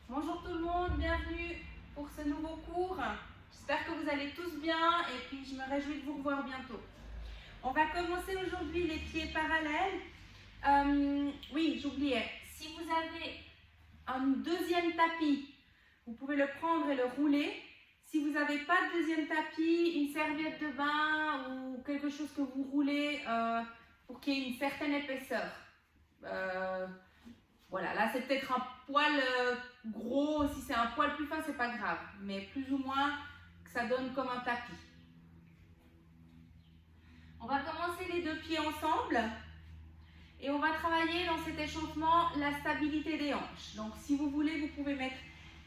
Bonjour tout le monde, bienvenue pour ce nouveau cours. J'espère que vous allez tous bien et puis je me réjouis de vous revoir bientôt. On va commencer aujourd'hui les pieds parallèles. Oui, j'oubliais, si vous avez un deuxième tapis, vous pouvez le prendre et le rouler. Si vous n'avez pas de deuxième tapis, une serviette de bain ou quelque chose que vous roulez pour qu'il y ait une certaine épaisseur. Voilà, là c'est peut-être un poil gros, si c'est un poil plus fin, c'est pas grave, mais plus ou moins que ça donne comme un tapis. On va commencer les deux pieds ensemble et on va travailler dans cet échauffement la stabilité des hanches. Donc si vous voulez, vous pouvez mettre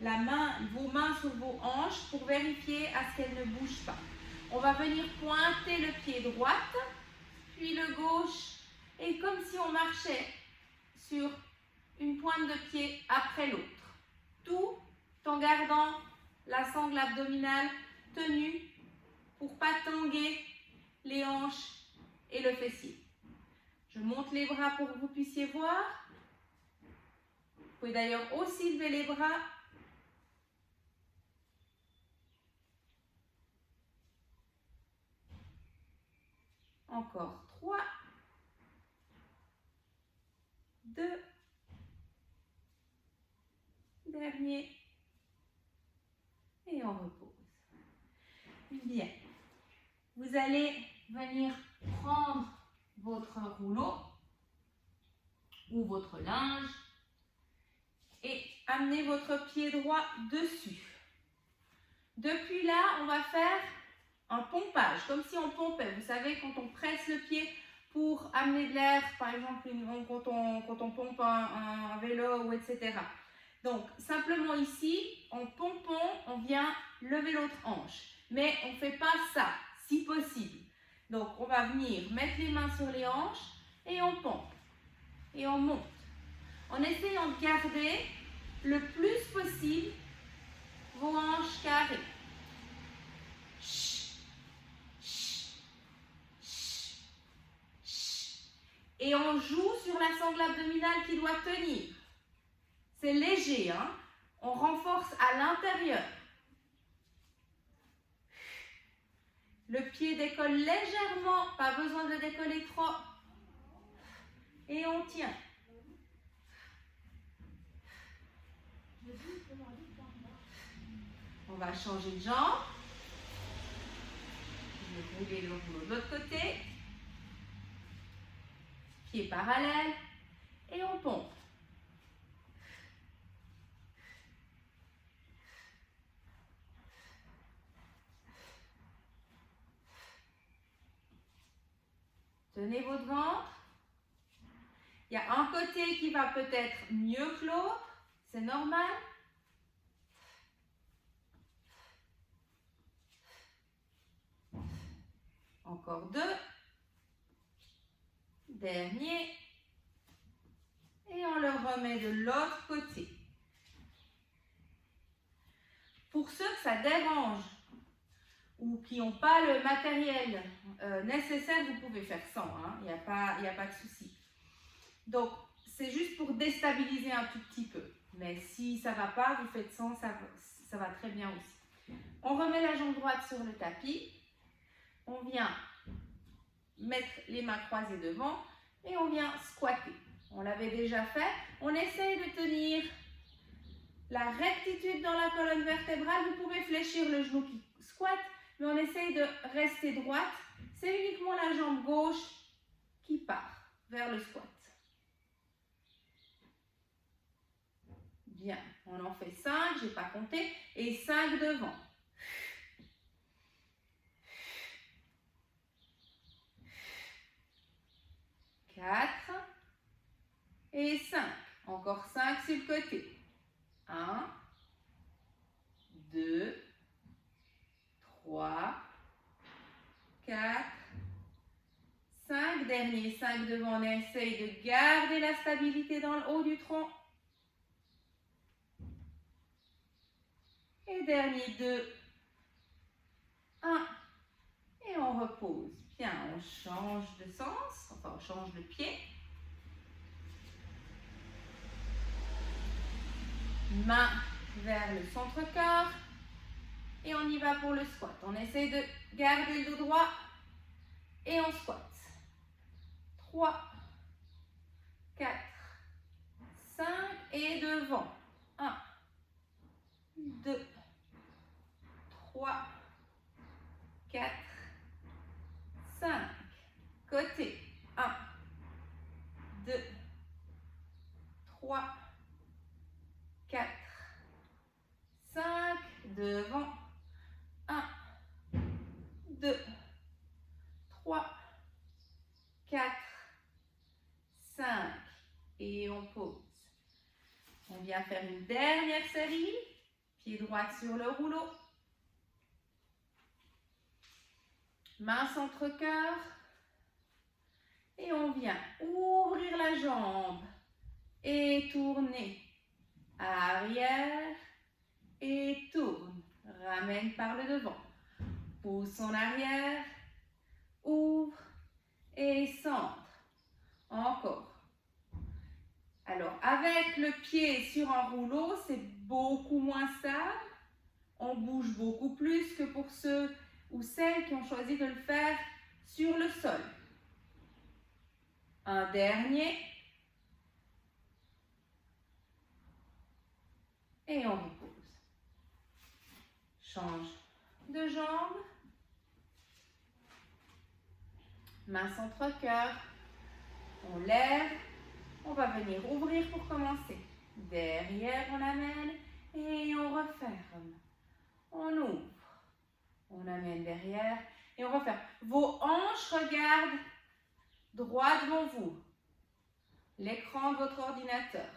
vos mains sur vos hanches pour vérifier à ce qu'elles ne bougent pas. On va venir pointer le pied droite, puis le gauche, et comme si on marchait sur une pointe de pied après l'autre, tout en gardant la sangle abdominale tenue pour ne pas tanguer les hanches et le fessier. Je monte les bras pour que vous puissiez voir. Vous pouvez d'ailleurs aussi lever les bras. Encore 3, 2, dernier, et on repose. Bien. Vous allez venir prendre votre rouleau ou votre linge et amener votre pied droit dessus. Depuis là, on va faire un pompage, comme si on pompait. Vous savez, quand on presse le pied pour amener de l'air, par exemple, quand on pompe un vélo ou etc. Donc, simplement ici, en pompant, on vient lever l'autre hanche. Mais on ne fait pas ça, si possible. Donc, on va venir mettre les mains sur les hanches et on pompe. Et on monte. En essayant de garder le plus possible vos hanches carrées. Et on joue sur la sangle abdominale qui doit tenir. C'est léger, hein? On renforce à l'intérieur. Le pied décolle légèrement, pas besoin de le décoller trop. Et on tient. On va changer de jambe. Je vais rouler le rouleau de l'autre côté. Pied parallèle. Et on pompe. Tenez votre ventre. Il y a un côté qui va peut-être mieux que l'autre. C'est normal. Encore 2. Dernier. Et on le remet de l'autre côté. Pour ceux que ça dérange ou qui n'ont pas le matériel nécessaire, vous pouvez faire sans. Hein? Il n'y a pas de souci. Donc, c'est juste pour déstabiliser un tout petit peu. Mais si ça ne va pas, vous faites sans, ça va très bien aussi. On remet la jambe droite sur le tapis. On vient mettre les mains croisées devant et on vient squatter. On l'avait déjà fait. On essaye de tenir la rectitude dans la colonne vertébrale. Vous pouvez fléchir le genou qui squatte, mais on essaye de rester droite. C'est uniquement la jambe gauche qui part vers le squat. Bien, on en fait 5, je n'ai pas compté, et 5 devant. Quatre et 5. Encore 5 sur le côté. 1, 2, 3, 4, 5. Dernier 5 devant, on essaye de garder la stabilité dans le haut du tronc. Et dernier 2, 1. Et on repose. Bien, on change de sens, enfin on change de pied. Main vers le centre-corps. Et on y va pour le squat. On essaie de garder le dos droit et on squat. 3, 4, 5 et devant. 1, 2, 3, 4, 5. Côté. 1, 2, 3, 4, 5. Devant. 1, 2, 3, 4, 5. Et on pose. On vient faire une dernière série. Pied droit sur le rouleau. Main centre-cœur. Et on vient ouvrir la jambe. Et tourner. Arrière. Et tourne. Ramène par le devant. Pousse en arrière. Ouvre. Et centre. Encore. Alors, avec le pied sur un rouleau, c'est beaucoup moins stable. On bouge beaucoup plus que pour ceux ou celles qui ont choisi de le faire sur le sol. Un dernier. Et on repose. Change de jambe. Main centre-cœur. On lève. On va venir ouvrir pour commencer. Derrière, on amène et on referme. On ouvre. On amène derrière et on referme. Vos hanches regardent droit devant vous. L'écran de votre ordinateur.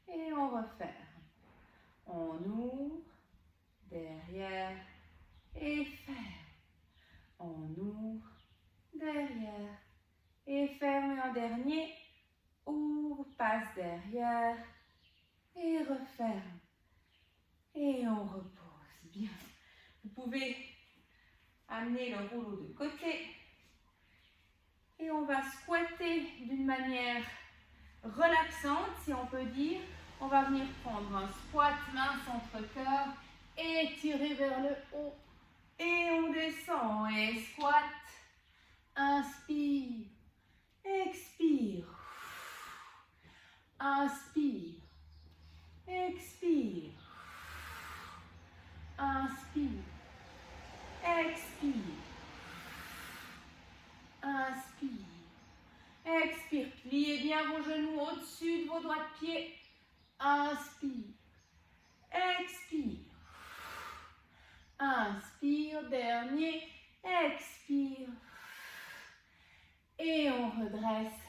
Et on referme. On ouvre. Derrière et ferme. On ouvre. Derrière. Et ferme un dernier, ouvre, passe derrière et referme. Et on repose. Bien. Vous pouvez amener le rouleau de côté. Et on va squatter d'une manière relaxante, si on peut dire. On va venir prendre un squat, main centre-cœur, et tirer vers le haut. Et on descend et squat. Inspire. Expire. Inspire. Expire. Inspire. Expire. Inspire. Expire. Pliez bien vos genoux au-dessus de vos doigts de pied. Inspire. Expire. Inspire. Dernier. Expire. Et on redresse.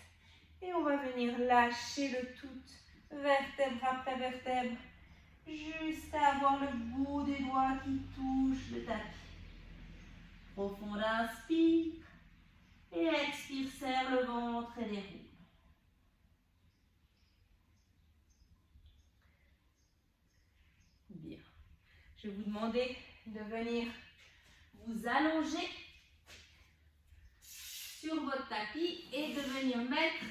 Et on va venir lâcher le tout, vertèbre après vertèbre, jusqu'à avoir le bout des doigts qui touche le tapis. Profond inspire. Et expire, serre le ventre et déroule. Bien. Je vais vous demander de venir vous allonger sur votre tapis et de venir mettre,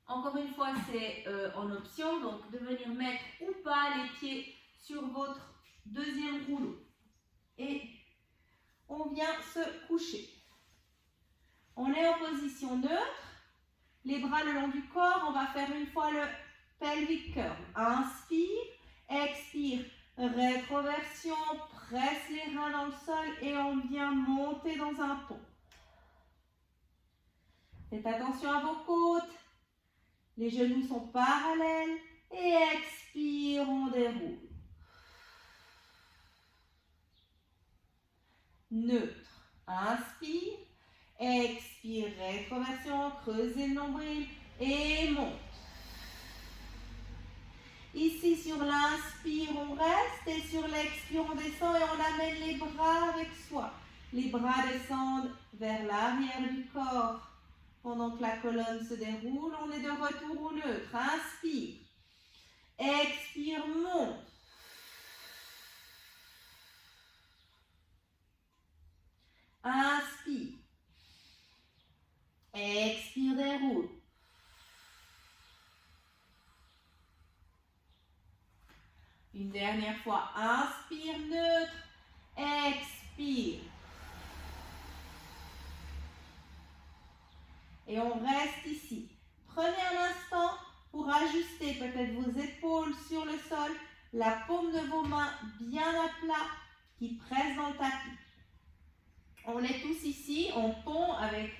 encore une fois c'est en option, donc de venir mettre ou pas les pieds sur votre deuxième rouleau. Et on vient se coucher. On est en position neutre, les bras le long du corps, on va faire une fois le pelvic curl. Inspire, expire, rétroversion, presse les reins dans le sol et on vient monter dans un pont. Faites attention à vos côtes. Les genoux sont parallèles. Et expire, on déroule. Neutre. Inspire. Expire, rétroversion, creusez le nombril et monte. Ici, sur l'inspire, on reste et sur l'expire, on descend et on amène les bras avec soi. Les bras descendent vers l'arrière du corps. Pendant que la colonne se déroule, on est de retour au neutre. Inspire. Expire, monte. Inspire. Expire, déroule. Une dernière fois. Inspire, neutre. Expire. Et on reste ici. Prenez un instant pour ajuster peut-être vos épaules sur le sol, la paume de vos mains bien à plat qui presse dans le tapis. On est tous ici, on pond avec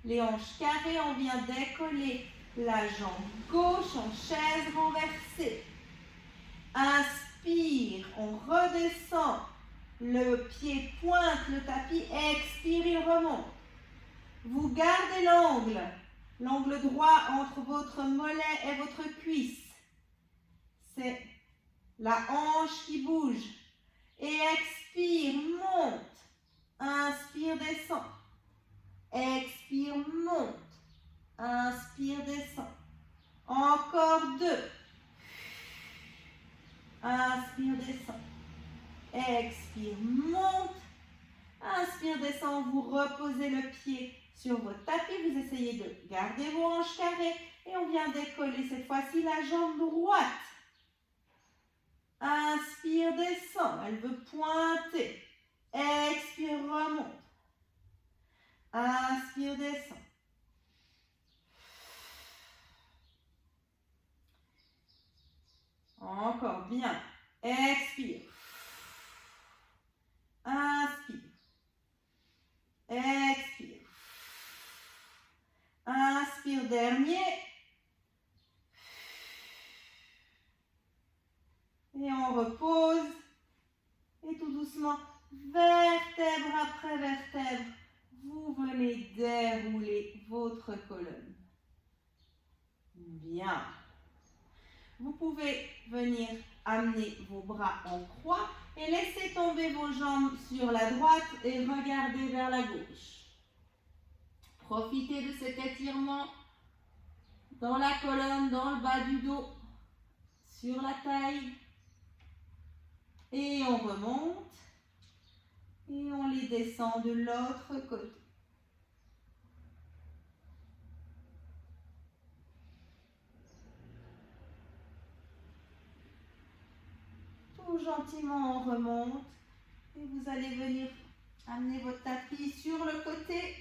les hanches carrées, on vient décoller la jambe gauche en chaise renversée. Inspire, on redescend, le pied pointe le tapis, expire, il remonte. Vous gardez l'angle droit entre votre mollet et votre cuisse. C'est la hanche qui bouge. Et expire, monte. Inspire, descend. Expire, monte. Inspire, descend. Encore 2. Inspire, descend. Expire, monte. Inspire, descend. Vous reposez le pied sur votre tapis. Vous essayez de garder vos hanches carrées. Et on vient décoller cette fois-ci la jambe droite. Inspire, descend. Elle veut pointer. Expire, remonte. Inspire, descend. Encore bien. Expire. Inspire. Expire. Inspire, dernier. Et on repose. Et tout doucement, vertèbre après vertèbre, vous venez dérouler votre colonne. Bien. Vous pouvez venir amener vos bras en croix et laisser tomber vos jambes sur la droite et regarder vers la gauche. Profitez de cet étirement dans la colonne, dans le bas du dos, sur la taille. Et on remonte. Et on les descend de l'autre côté. Tout gentiment, on remonte. Et vous allez venir amener votre tapis sur le côté.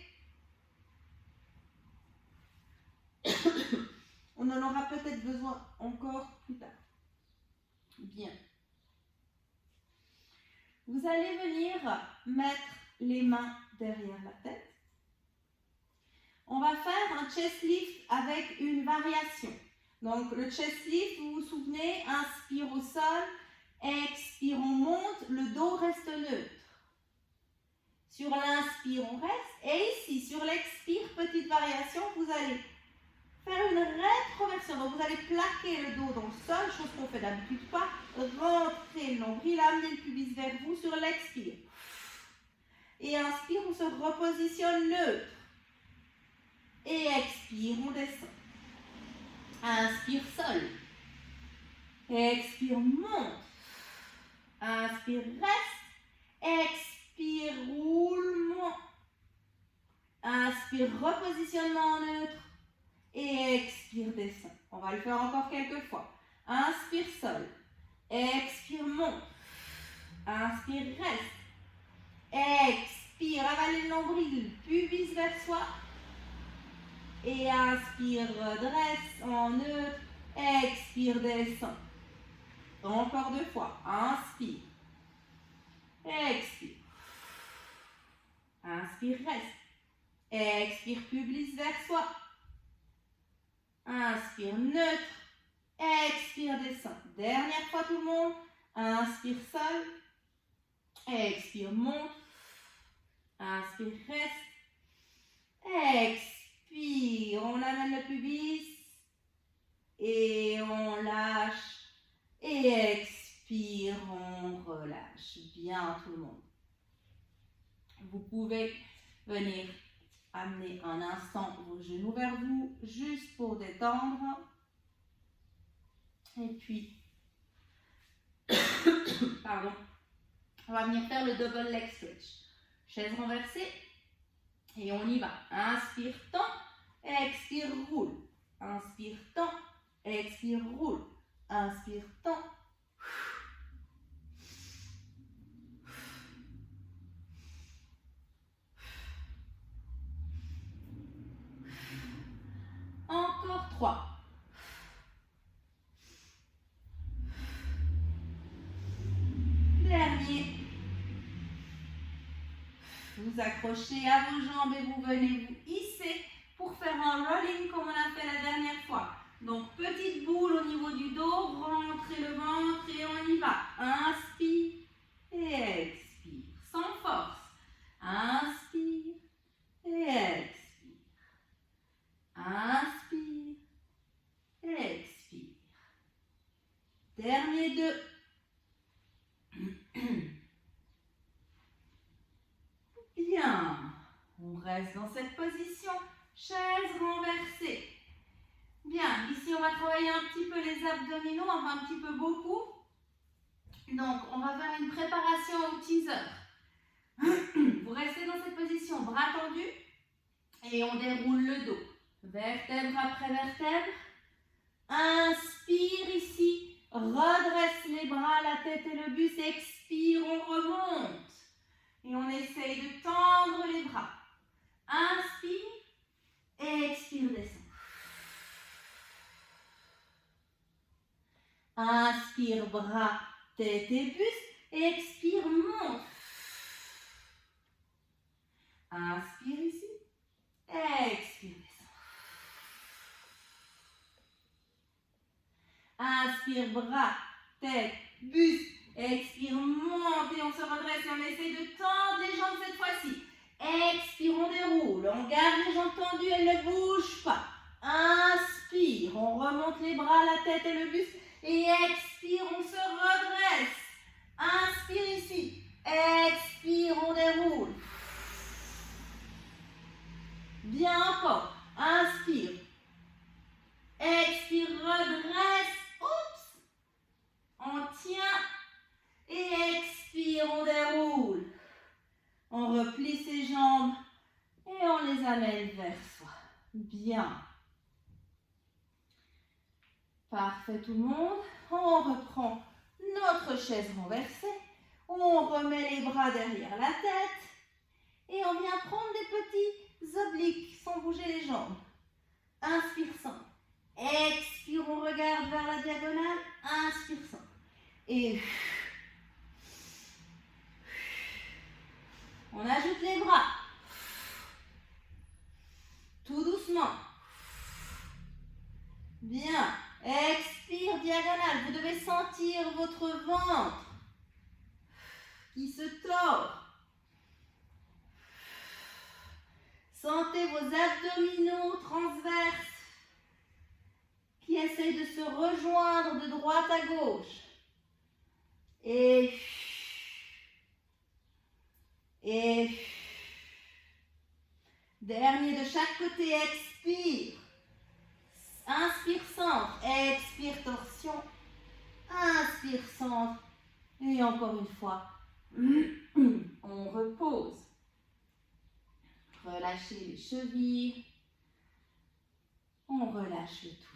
On en aura peut-être besoin encore plus tard. Bien. Vous allez venir mettre les mains derrière la tête. On va faire un chest lift avec une variation. Donc le chest lift, vous vous souvenez, inspire au sol, expire, on monte, le dos reste neutre. Sur l'inspire, on reste. Et ici, sur l'expire, petite variation, vous allez faire une rétroversion. Donc vous allez plaquer le dos dans le sol, chose qu'on fait d'habitude pas. Rentrez le nombril, amenez le pubis vers vous sur l'expire. Et inspire, on se repositionne neutre. Et expire, on descend. Inspire, sol. Expire, monte. Inspire, reste. Expire, roulement. Inspire, repositionnement neutre. Et expire, descend. On va le faire encore quelques fois. Inspire, sol. Expire, monte. Inspire, reste. Expire, avale le nombril, pubis vers soi. Et inspire, dresse en neutre. Expire, descend. Encore 2 fois. Inspire. Expire. Inspire, reste. Expire, pubis vers soi. Inspire, neutre. Expire, descend. Dernière fois tout le monde. Inspire, sol. Expire, monte. Inspire, reste. Expire, on amène le pubis. Et on lâche. Et expire, on relâche. Bien tout le monde. Vous pouvez venir amener un instant vos genoux vers vous, juste pour détendre. Et puis, pardon, on va venir faire le double leg stretch. Chaise renversée. Et on y va. Inspire, tend. Expire, roule. Inspire, tend. Expire, roule. Inspire, tend. Encore 3. Dernier. Vous accrochez à vos jambes et vous venez vous hisser pour faire un rolling comme on a fait la dernière fois. Donc, petite boule au niveau du dos, rentrez le ventre et on y va. Inspire et expire, sans force. Inspire et expire. Inspire et expire. Dernier 2. Bien. On reste dans cette position. Chaise renversée. Bien. Ici, on va travailler un petit peu les abdominaux, enfin un petit peu beaucoup. Donc, on va faire une préparation au teaser. Vous restez dans cette position, bras tendus. Et on déroule le dos. Vertèbre après vertèbre. Inspire ici. Redresse les bras, la tête et le buste. Expire, on remonte. Et on essaye de tendre les bras. Inspire. Expire, descend. Inspire, bras, tête et buste. Expire, monte. Inspire ici. Expire, descend. Inspire, bras, tête, buste. Expire, monte et on se redresse et on essaye de tendre les jambes cette fois-ci. Expire, on déroule. On garde les jambes tendues, elles ne bougent pas. Inspire, on remonte les bras, la tête et le buste. Et expire, on se redresse. Inspire ici. Expire, on déroule. Bien encore. Inspire. Expire, redresse. Oups. On tient. Et expire, on déroule. On replie ses jambes et on les amène vers soi. Bien. Parfait tout le monde. On reprend notre chaise renversée. On remet les bras derrière la tête. Et on vient prendre des petits obliques sans bouger les jambes. Inspire sans. Expire, on regarde vers la diagonale. Inspire sans. Et on ajoute les bras. Tout doucement. Bien. Expire, diagonale. Vous devez sentir votre ventre qui se tord. Sentez vos abdominaux transverses qui essayent de se rejoindre de droite à gauche. Et dernier de chaque côté, expire. Inspire, centre. Expire, torsion. Inspire, centre. Et encore une fois, on repose. Relâchez les chevilles. On relâche le tout.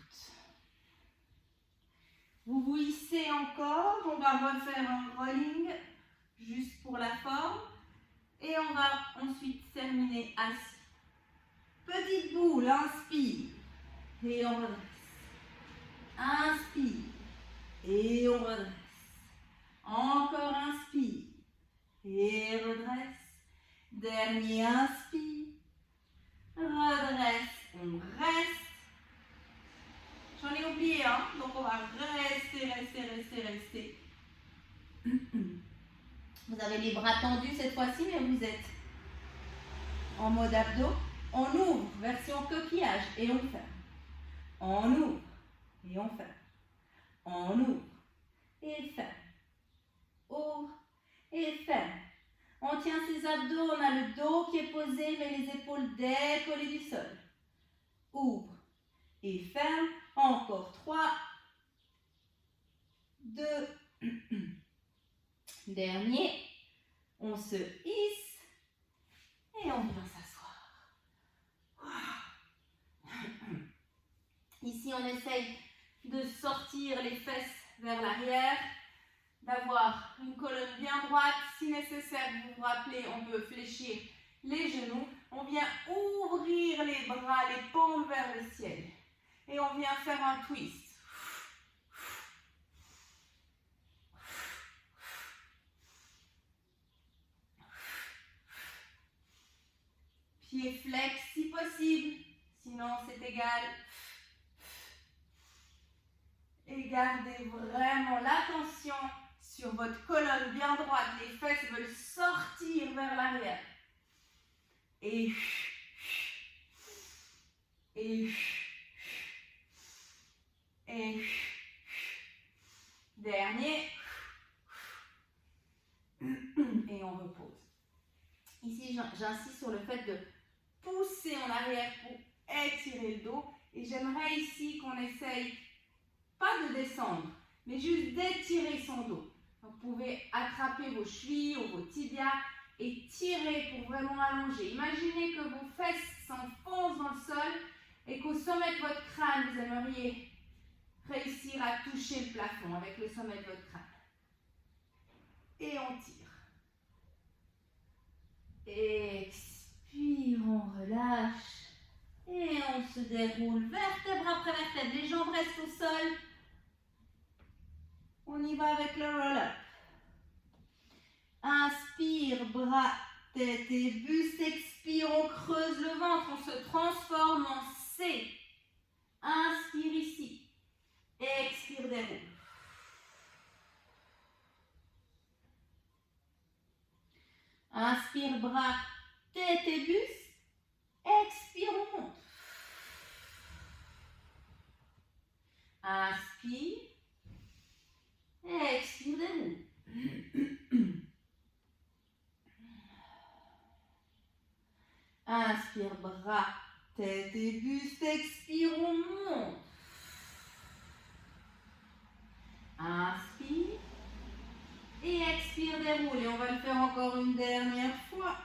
Vous vous hissez encore. On va refaire un rolling juste pour la forme. Et on va ensuite terminer assis. Petite boule, inspire. Et on redresse. Inspire. Et on redresse. Encore inspire. Et redresse. Dernier inspire. Redresse. On reste. J'en ai oublié, hein? Donc on va rester. Vous avez les bras tendus cette fois-ci, mais vous êtes en mode abdos. On ouvre, version coquillage, et on ferme. On ouvre, et on ferme. On ouvre, et ferme. Ouvre, et ferme. On tient ses abdos, on a le dos qui est posé, mais les épaules décollées du sol. Ouvre, et ferme. Encore 3, 2, dernier. On se hisse et on vient s'asseoir. Ici, on essaye de sortir les fesses vers l'arrière, d'avoir une colonne bien droite. Si nécessaire, vous vous rappelez, on peut fléchir les genoux. On vient ouvrir les bras, les paumes vers le ciel. Et on vient faire un twist. Pied flex si possible, sinon c'est égal. Et gardez vraiment l'attention sur votre colonne bien droite. Les fesses veulent sortir vers l'arrière. Et dernier. Et on repose. Ici, j'insiste sur le fait de pousser en arrière pour étirer le dos. Et j'aimerais ici qu'on essaye, pas de descendre, mais juste d'étirer son dos. Vous pouvez attraper vos chevilles ou vos tibias et tirer pour vraiment allonger. Imaginez que vos fesses s'enfoncent dans le sol et qu'au sommet de votre crâne, vous aimeriez réussir à toucher le plafond avec le sommet de votre crâne. Et on tire. Expire, on relâche. Et on se déroule vertèbre après vertèbre. Les jambes restent au sol. On y va avec le roll-up. Inspire, bras, tête et buste. Expire, on creuse le ventre. On se transforme en C. Inspire ici. Expire, déroule. Inspire, bras, tête et buste. Expire, on monte. Inspire. Expire, déroule. Inspire, bras, tête et buste. Expire, on monte. Inspire. Et expire, déroule. Et on va le faire encore une dernière fois.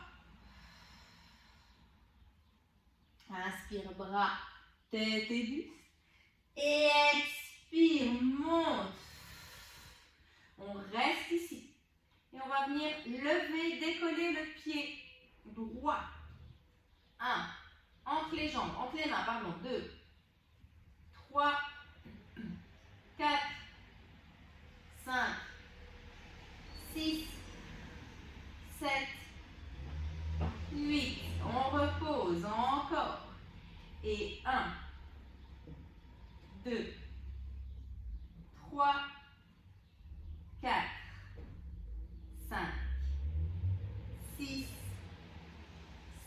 Inspire, bras, tête et buste. Et expire, monte. On reste ici. Et on va venir lever, décoller le pied droit. 1. Entre les jambes, entre les mains, pardon. 2, 3, 4, 5, 6, 7, 8. On repose encore. Et 1, 2, 3, 4, 5, 6,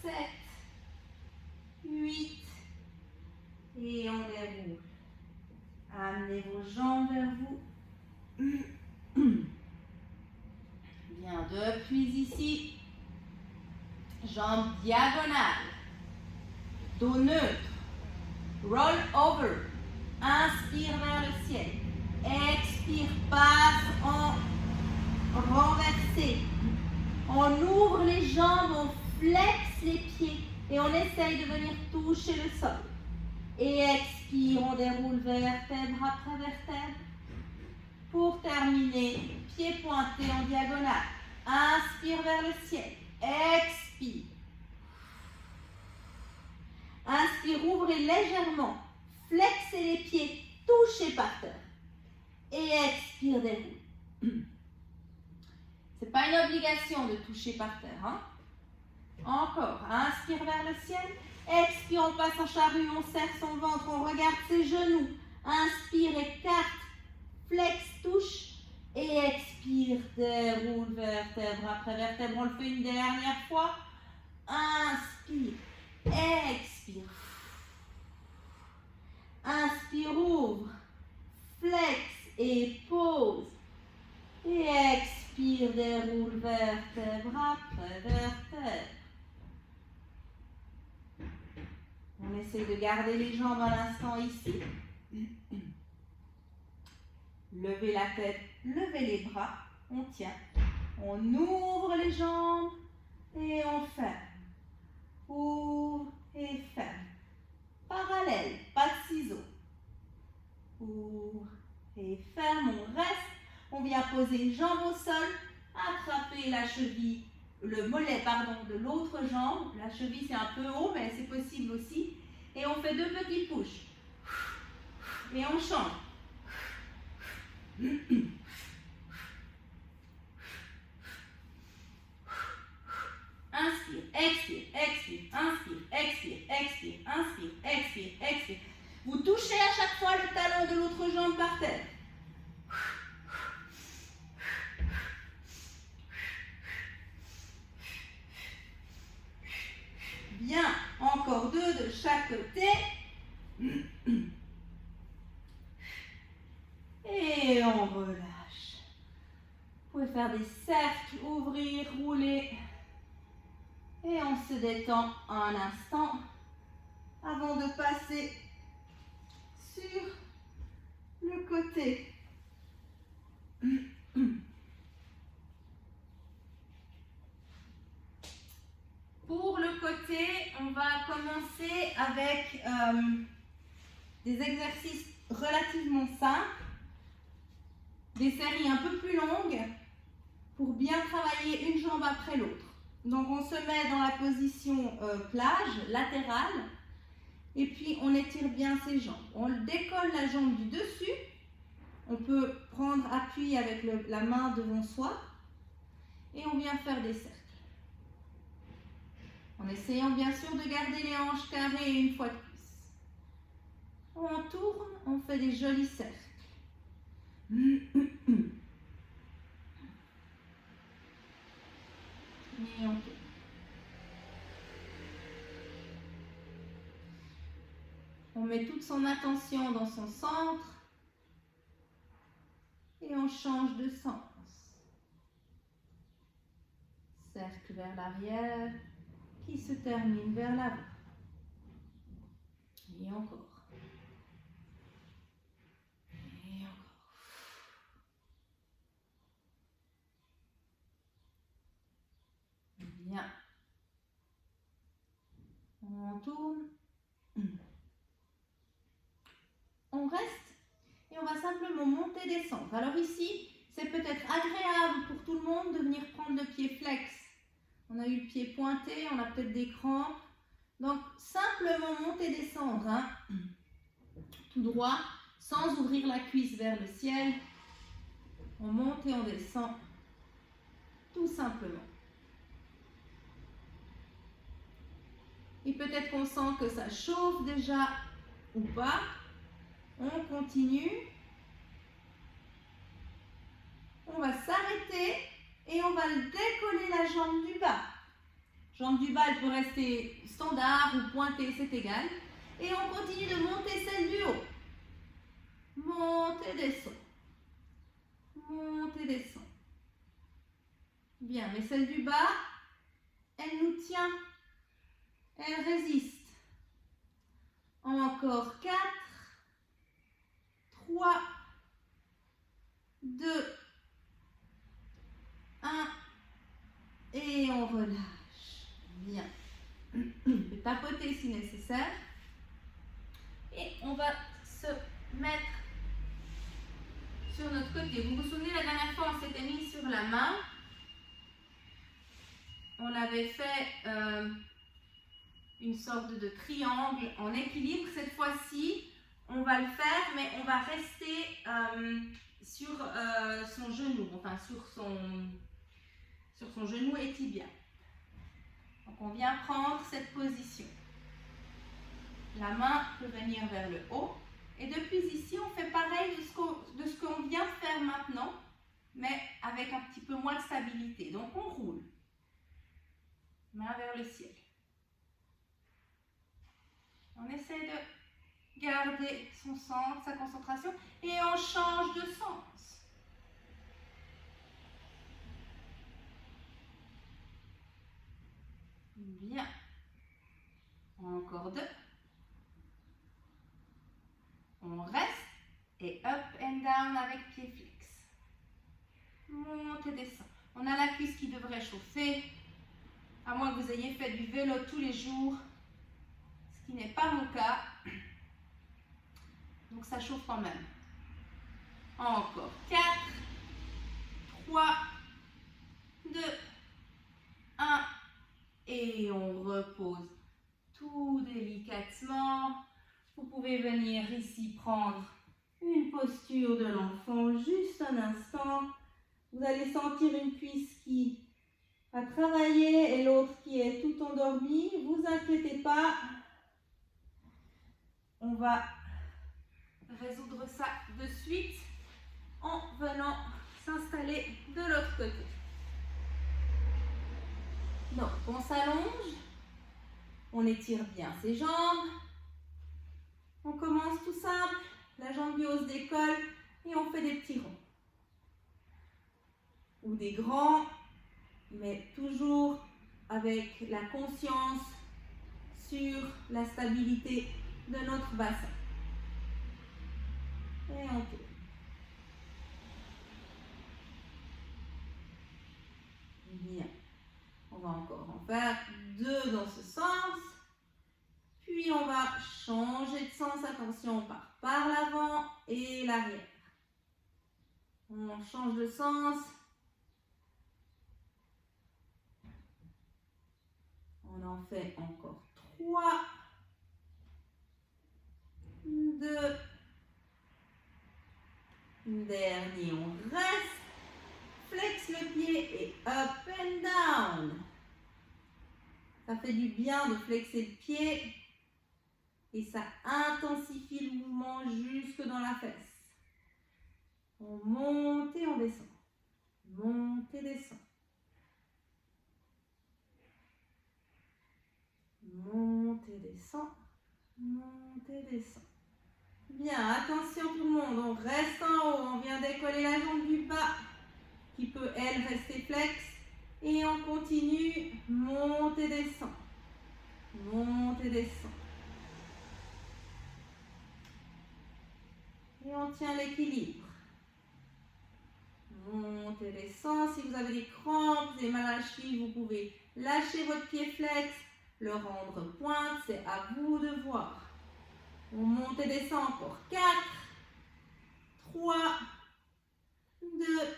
7, 8. Et on déroule. Amenez vos jambes vers vous. Bien, depuis ici. Jambes diagonales. Dos neutre. Roll over. Inspire vers le ciel. Expire, passe en renversé. On ouvre les jambes, on flexe les pieds et on essaye de venir toucher le sol. Et expire, on déroule vertèbre après vertèbre. Pour terminer, pieds pointés en diagonale. Inspire vers le ciel. Expire. Inspire, ouvrez légèrement. Flexez les pieds, touchez par terre. Et expire, déroule. Ce n'est pas une obligation de toucher par terre. Hein? Encore. Inspire vers le ciel. Expire, on passe en charrue, on serre son ventre, on regarde ses genoux. Inspire, écarte, flex, touche. Et expire, déroule vertèbre après vertèbre. On le fait une dernière fois. Inspire, expire. Inspire, ouvre, flex et pose. Et expire, déroule vertèbre après vertèbre. On essaie de garder les jambes à l'instant ici. Levez la tête, levez les bras, on tient. On ouvre les jambes et on ferme. Ouvre et ferme. Parallèle, pas de ciseaux. Ouvre et ferme, on reste. On vient poser une jambe au sol, attraper la cheville, le mollet pardon, de l'autre jambe. La cheville c'est un peu haut mais c'est possible aussi. Et on fait 2 petits push. Et on change. Inspire, expire, expire, inspire, expire, expire, inspire, expire, expire. Vous touchez à chaque fois le talon de l'autre jambe par terre. Bien, encore 2 de chaque côté. Et on relâche. Vous pouvez faire des cercles, ouvrir, rouler. Et on se détend un instant avant de passer sur le côté. Pour le côté, on va commencer avec des exercices relativement simples, des séries un peu plus longues pour bien travailler une jambe après l'autre. Donc on se met dans la position plage, latérale, et puis on étire bien ses jambes. On décolle la jambe du dessus, on peut prendre appui avec la main devant soi, et on vient faire des cercles. En essayant bien sûr de garder les hanches carrées une fois de plus. On tourne, on fait des jolis cercles. Et on tourne. On met toute son attention dans son centre et on change de sens. Cercle vers l'arrière qui se termine vers l'avant. Et encore. Et encore. Bien. On tourne. On reste et on va simplement monter, descendre. Alors ici, c'est peut-être agréable pour tout le monde de venir prendre le pied flex. On a eu le pied pointé, on a peut-être des crampes. Donc, simplement monter, descendre, hein, tout droit, sans ouvrir la cuisse vers le ciel. On monte et on descend, tout simplement. Et peut-être qu'on sent que ça chauffe déjà ou pas. On continue. On va s'arrêter et on va décoller la jambe du bas. Jambe du bas, elle peut rester standard ou pointée, c'est égal. Et on continue de monter celle du haut. Monte et descend. Monte et descend. Bien, mais celle du bas, elle nous tient. Elle résiste. Encore 4, 3, 2, 1 et on relâche. Bien. On peut tapoter si nécessaire. Et on va se mettre sur notre côté. Vous vous souvenez, la dernière fois, on s'était mis sur la main. On avait fait une sorte de triangle en équilibre. Cette fois-ci, on va le faire, mais on va rester sur son genou, enfin sur son genou et tibia. Donc on vient prendre cette position. La main peut venir vers le haut. Et depuis ici, on fait pareil de ce qu'on vient de faire maintenant, mais avec un petit peu moins de stabilité. Donc on roule. Main vers le ciel. On essaie de garder son centre, sa concentration, et on change de sens. Bien. Encore 2. On reste et up and down avec pied flex. Monte et descend. On a la cuisse qui devrait chauffer, à moins que vous ayez fait du vélo tous les jours, ce qui n'est pas mon cas. Donc ça chauffe quand même. Encore 4, 3, 2, 1 et on repose tout délicatement. Vous pouvez venir ici prendre posture de l'enfant, juste un instant. Vous allez sentir une cuisse qui va travailler et l'autre qui est tout endormie. Ne vous inquiétez pas. On va résoudre ça de suite en venant s'installer de l'autre côté. Donc, on s'allonge, on étire bien ses jambes. On commence tout simple, la jambe du haut se décolle et on fait des petits ronds. Ou des grands, mais toujours avec la conscience sur la stabilité de notre bassin. Et on tourne. Bien. On va encore en faire 2 dans ce sens. Puis on va changer de sens. Attention, on part par l'avant et l'arrière. On change de sens. On en fait encore 3. 2. Dernier, on reste. Flex le pied et up and down. Ça fait du bien de flexer le pied et ça intensifie le mouvement jusque dans la fesse. On monte et on descend. Monte et descend. Monte et descend. Monte et descend. Bien, attention tout le monde, on reste en haut, on vient décoller la jambe du bas qui peut, elle, rester flex. Et on continue, monte et descend. Monte et descend. Et on tient l'équilibre. Monte et descend. Si vous avez des crampes, des mal à la cheville, vous pouvez lâcher votre pied flex, le rendre pointe, c'est à vous de voir. On monte et descend encore. 4, 3, 2,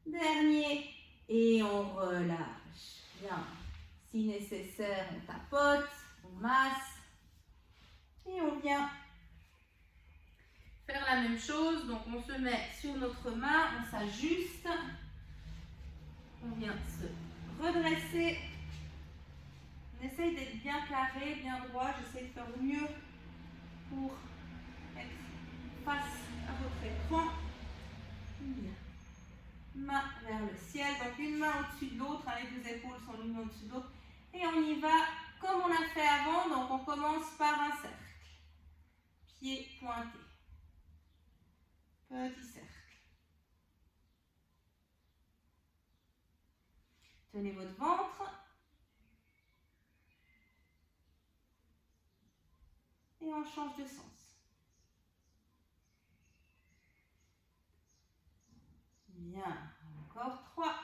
dernier. Et on relâche. Bien. Si nécessaire, on tapote, on masse. Et on vient faire la même chose. Donc on se met sur notre main, on s'ajuste. On vient se redresser. On essaye d'être bien carré, bien droit. J'essaie de faire au mieux pour être face à votre écran. Bien. Main vers le ciel, donc une main au-dessus de l'autre, les 2 épaules sont l'une au-dessus de l'autre. Et on y va comme on a fait avant, donc on commence par un cercle. Pied pointé. Petit cercle. Tenez votre ventre. Et on change de sens. Bien. Encore 3.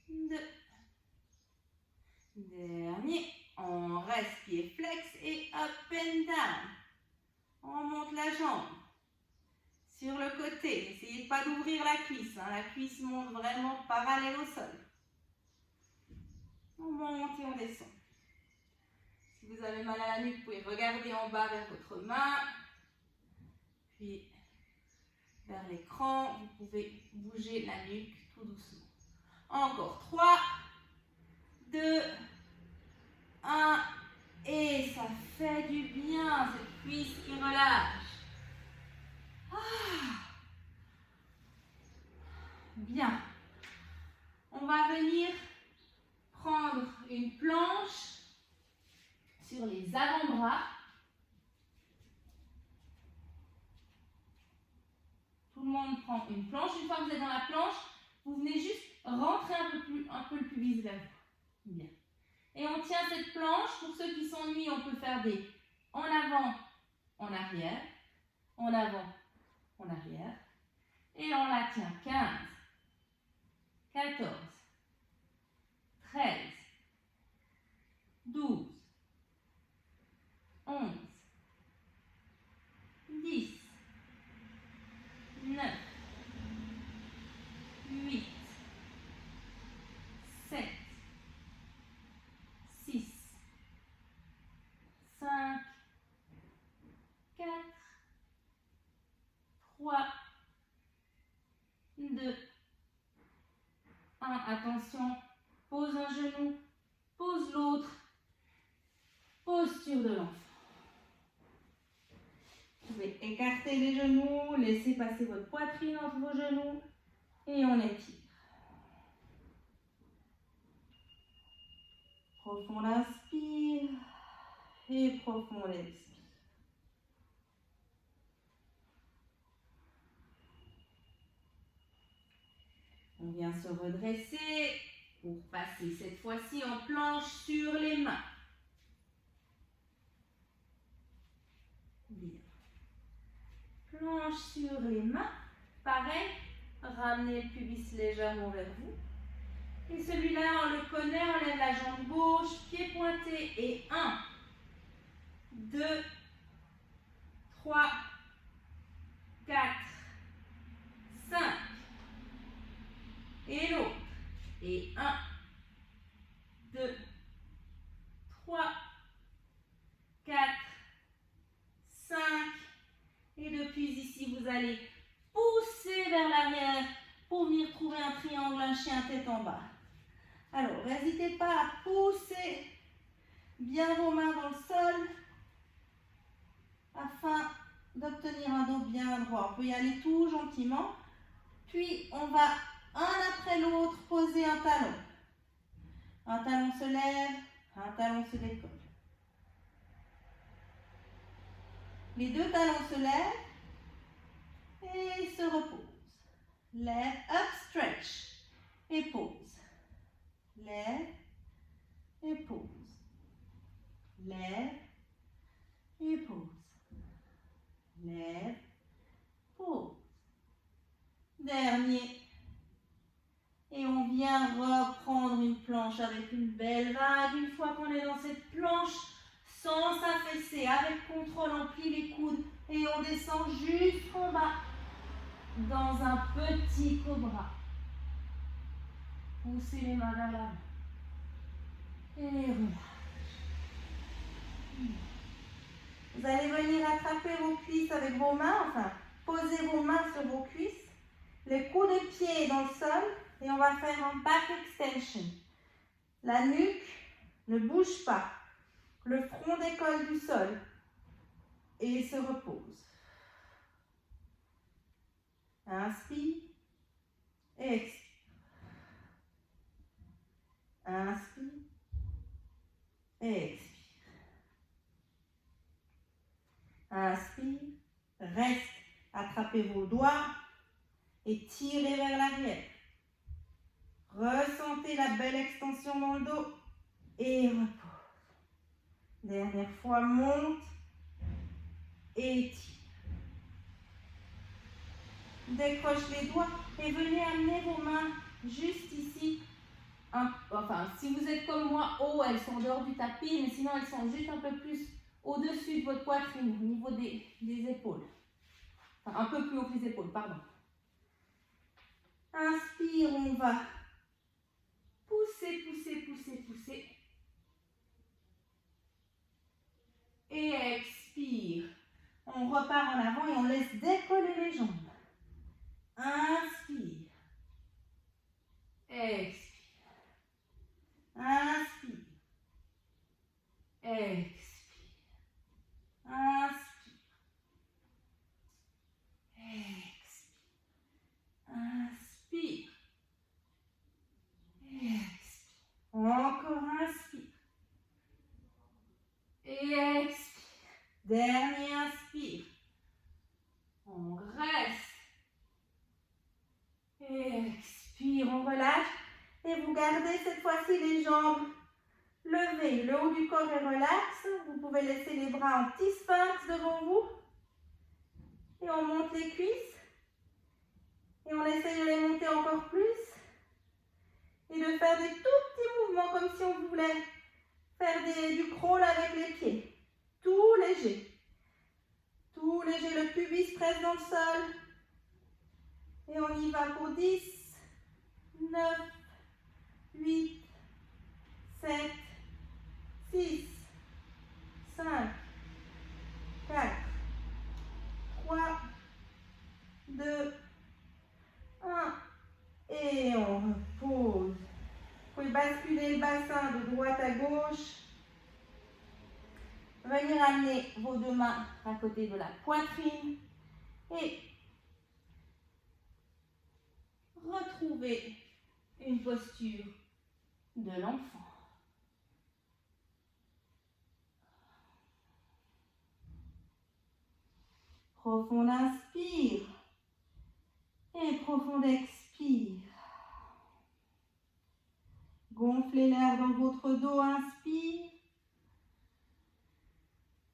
2. Dernier. On reste pied flex et up and down. On monte la jambe. Sur le côté. N'essayez pas d'ouvrir la cuisse. La cuisse monte vraiment parallèle au sol. On monte et on descend. Si vous avez mal à la nuque, vous pouvez regarder en bas vers votre main. Puis vers l'écran, vous pouvez bouger la nuque tout doucement. Encore 3, 2, 1. Et ça fait du bien, cette cuisse qui relâche. Bien. On va venir prendre une planche sur les avant-bras. Tout le monde prend une planche. Une fois que vous êtes dans la planche, vous venez juste rentrer un peu le pubis vers vous. Bien. Et on tient cette planche. Pour ceux qui s'ennuient, on peut faire des en avant, en arrière, en avant, en arrière. Et on la tient 15, 14, 13, 12, 11, 10, 9, 8, 7, 6, 5, 4, 1, attention, pose un genou, pose l'autre, posture de l'enfant. Vous pouvez écarter les genoux, laisser passer votre poitrine entre vos genoux et on étire. Profond inspire et profond expire. On vient se redresser pour passer cette fois-ci en planche sur les mains. Bien. Planche sur les mains. Pareil, ramenez le pubis légèrement vers vous. Et celui-là, on le connaît, on lève la jambe gauche, pied pointé. Et 1, 2, 3, 4, 5. Et l'autre. Et 1, 2, 3, 4, 5. Et depuis ici, vous allez pousser vers l'arrière pour venir trouver un triangle, un chien tête en bas. Alors, n'hésitez pas à pousser bien vos mains dans le sol afin d'obtenir un dos bien droit. On peut y aller tout gentiment. Puis, on va un après l'autre poser un talon. Un talon se lève, un talon se décolle. Les deux talons se lèvent et se reposent. Lève, up, stretch et pose. Lève et pose. Lève et pose. Lève, pose. Dernier. Et on vient reprendre une planche avec une belle vague. Une fois qu'on est dans cette planche, sans s'affaisser, avec contrôle, on plie les coudes et on descend jusqu'en bas dans un petit cobra. Poussez les mains vers l'avant. Et relâche. Vous allez venir attraper vos cuisses avec vos mains, enfin, posez vos mains sur vos cuisses, les coups de pied dans le sol, et on va faire un back extension. La nuque ne bouge pas, le front décolle du sol et se repose. Inspire et expire. Inspire et expire. Inspire, reste, attrapez vos doigts et tirez vers l'arrière. Ressentez la belle extension dans le dos et repose. Dernière fois, monte et tire. Décroche les doigts et venez amener vos mains juste ici. Enfin, si vous êtes comme moi, haut, elles sont en dehors du tapis, mais sinon elles sont juste un peu plus au-dessus de votre poitrine, au niveau des épaules. Enfin, un peu plus haut que les épaules, pardon. Inspire, on va pousser, pousser, pousser, pousser. Et expire. On repart en avant et on laisse décoller les jambes. Inspire. Expire. Inspire. Expire. Inspire. Expire. Inspire. Expire. Encore inspire. Et expire. Dernier inspire. On reste. Et expire, on relâche. Et vous gardez cette fois-ci les jambes levées. Le haut du corps est relax. Vous pouvez laisser les bras en petit sphinx devant vous. Et on monte les cuisses. Et on essaie de les monter encore plus. Et de faire des tout petits mouvements comme si on voulait faire du crawl avec les pieds. Tout léger. Tout léger. Le pubis presse dans le sol. Et on y va pour 10, 9, 8, 7, 6, 5, 4, 3, 2, 1. Et on repose. amener vos deux mains à côté de la poitrine et retrouvez une posture de l'enfant. Profond inspire et profond expire. Gonflez l'air dans votre dos, inspire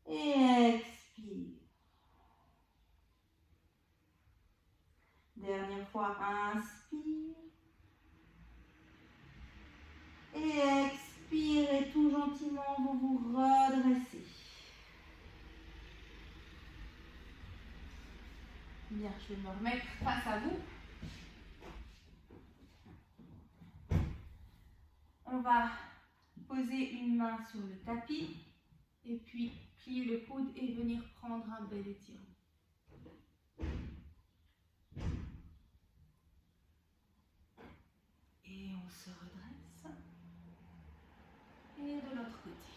et expire. Dernière fois, inspire et expire et tout gentiment vous vous redressez. Bien, je vais me remettre face à vous. On va poser une main sur le tapis et puis plier le coude et venir prendre un bel étirement. Et on se redresse. Et de l'autre côté.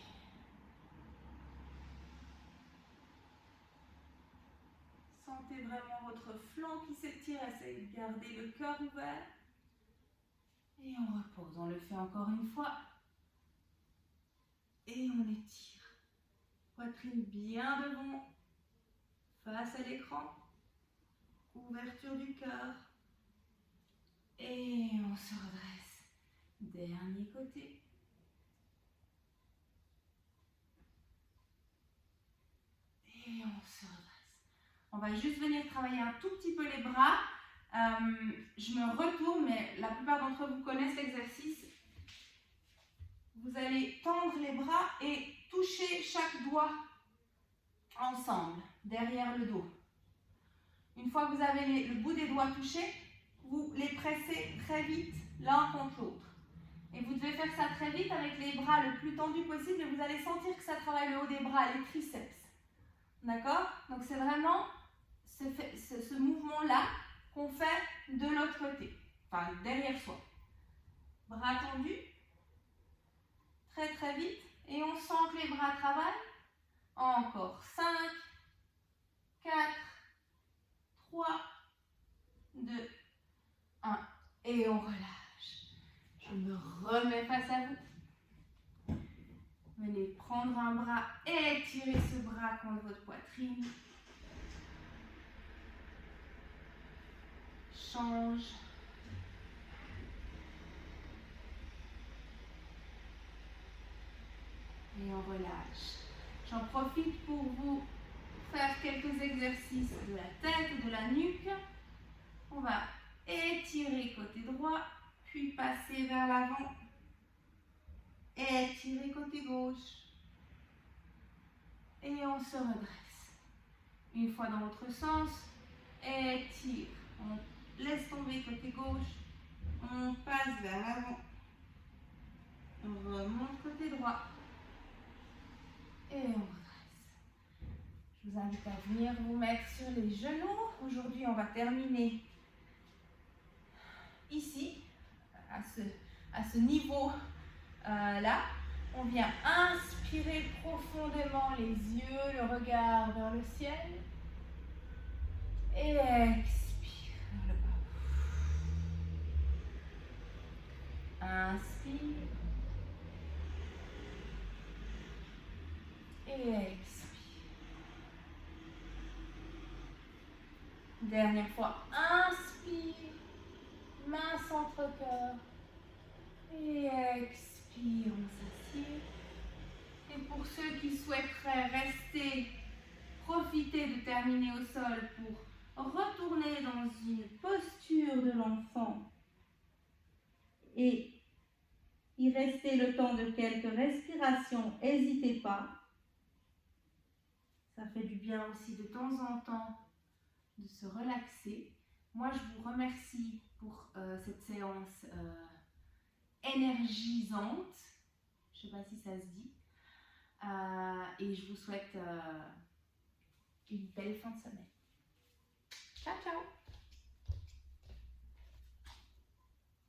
Sentez vraiment votre flanc qui s'étire, essayez de garder le cœur ouvert. Et on repose, on le fait encore une fois. Et on étire. Poitrine bien devant, face à l'écran. Ouverture du cœur. Et on se redresse. Dernier côté. Et on se redresse. On va juste venir travailler un tout petit peu les bras. Je me retourne, mais la plupart d'entre vous connaissent l'exercice. Vous allez tendre les bras et toucher chaque doigt ensemble, derrière le dos. Une fois que vous avez le bout des doigts touchés, vous les pressez très vite l'un contre l'autre. Et vous devez faire ça très vite avec les bras le plus tendus possible et vous allez sentir que ça travaille le haut des bras, les triceps. D'accord? Donc c'est vraiment ce mouvement-là qu'on fait de l'autre côté, enfin derrière soi. Bras tendus, très très vite, et on sent que les bras travaillent. Encore 5, 4, 3, 2, 1, et on relâche. Je me remets face à vous. Venez prendre un bras et étirer ce bras contre votre poitrine. Change. Et on relâche. J'en profite pour vous faire quelques exercices de la tête, de la nuque. On va étirer côté droit, puis passer vers l'avant. Étirer côté gauche. Et on se redresse. Une fois dans l'autre sens, étire. On laisse tomber côté gauche. On passe vers l'avant. On remonte côté droit. Et on redresse. Je vous invite à venir vous mettre sur les genoux. Aujourd'hui, on va terminer ici, à ce niveau-là. On vient inspirer profondément les yeux, le regard vers le ciel. Et expire vers le bas. Inspire. Et expire. Dernière fois, inspire. Main centre-cœur. Et expire, on s'assied. Et pour ceux qui souhaiteraient rester, profiter de terminer au sol pour retourner dans une posture de l'enfant et y rester le temps de quelques respirations, n'hésitez pas. Ça fait du bien aussi de temps en temps de se relaxer. Moi, je vous remercie pour cette séance énergisante. Je ne sais pas si ça se dit. Et je vous souhaite une belle fin de semaine. Ciao, ciao!